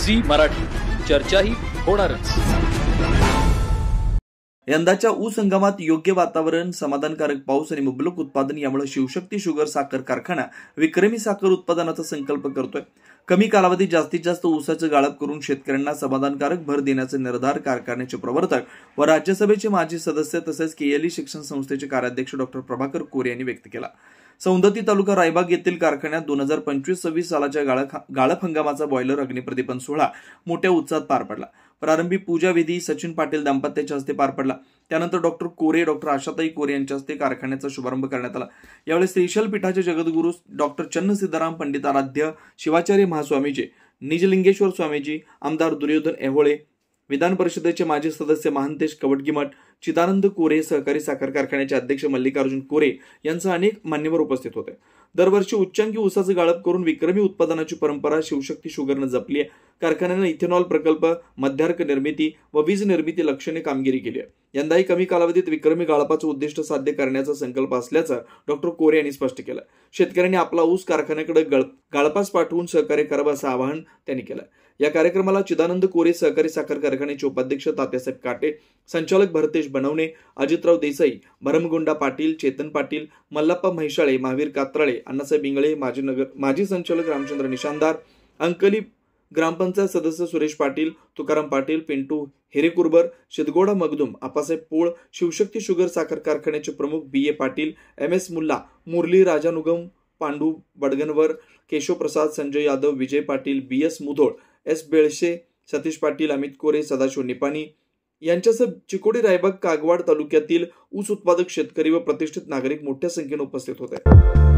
Zee Marathi, चर्चाही होणारच। यंदाच्या ऊस हंगामात योग्य वातावरण, समाधानकारक पाऊस आणि मुबलक उत्पादन यामुळे शिवशक्ती शुगर साखर कारखाना विक्रमी साखर उत्पादनाचा संकल्प करतोय। कमी कालावधीत जास्तीत जास्त ऊसाचं गाळप करून शेतकऱ्यांना समाधानकारक भर देण्याचे निर्धार कारखान्याचे प्रवर्तक व राज्यसभेचे माजी सदस्य तसेच केएलई शिक्षण संस्थेचे कार्याध्यक्ष डॉक्टर प्रभाकर कोरे यांनी व्यक्त केला। सौंदती तालुका रायबाग येथील कारखान्यात 2025-26 सालाच्या गाळप हंगामाचा बॉयलर अग्निप्रदीपन सोहळा मोठ्या उत्साहात पार पडला। प्रारंभी पूजा विधी सचिन पाटील दाम्पत्याच्या हस्ते पार पडला। त्यानंतर डॉक्टर कोरे, डॉक्टर आशाताई कोरे यांच्या हस्ते कारखान्याचा शुभारंभ करण्यात आला। यावेळी श्रीशैल पीठाचे जगद्गुरू डॉक्टर चन्न सिद्धाराम पंडिताराध्य शिवाचार्य महास्वामीजी, निजलिंगेश्वर स्वामीजी, आमदार दुर्योधन ऐहोळे, विधान परिषदेचे माजी सदस्य महांतेश कवटगीमठ, चिदानंद कोरे, सहकारी साखर कारखान्याचे अध्यक्ष मल्लिकार्जुन कोरे यांसह अनेक मान्यवर उपस्थित होते। दरवर्षी उच्चांकी ऊसाचं गाळप करून विक्रमी उत्पादनाची परंपरा शिवशक्ती शुगरनं जपली आहे। कारखान्याने इथेनॉल प्रकल्प, मध्यार्क निर्मिती व वीज निर्मिती लक्षणीय कामगिरी केली आहे। यंदाही कमी कालावधीत विक्रमी गाळपाचं उद्दिष्ट साध्य करण्याचा संकल्प असल्याचं डॉक्टर कोरे यांनी स्पष्ट केलं। शेतकऱ्यांनी आपला ऊस कारखान्याकडे गाळपास पाठवून सहकार्य करावं असं आवाहन त्यांनी केलं। या कार्यक्रमाला चिदानंद कोरे, सहकारी साखर कारखान्याचे उपाध्यक्ष तात्यासाहेब काटे, संचालक भरतेश बनवणे, अजितराव देसाई, भरमगोंडा पाटील, चेतन पाटील, मल्लाप्पा म्हैसाळे, महावीर कात्राळे, अण्णासाहेब इंगळे, माजी संचालक रामचंद्र निशांदार, अंकली ग्रामपंचायत सदस्य सुरेश पाटील, तुकाराम पाटील, पिंटू हिरेकुर्बर, शिदगोडा मगदूम, आप्पासाहेब पोळ, शिवशक्ती शुगर साखर कारखान्याचे प्रमुख BA Patil, MS Mulla, Murli राजानुगम, Pandu बडगनवर, Keshav Prasad, Sanjay Yadav, Vijay Patil, BS Mudhol, S बेळशे, Satish Patil, Amit कोरे, सदाशिव निपाणी यांच्यासह चिकोडी, रायबाग, कागवाड तालुक्यातील ऊस उत्पादक शेतकरी व प्रतिष्ठित नागरिक मोठ्या संख्येने उपस्थित होते।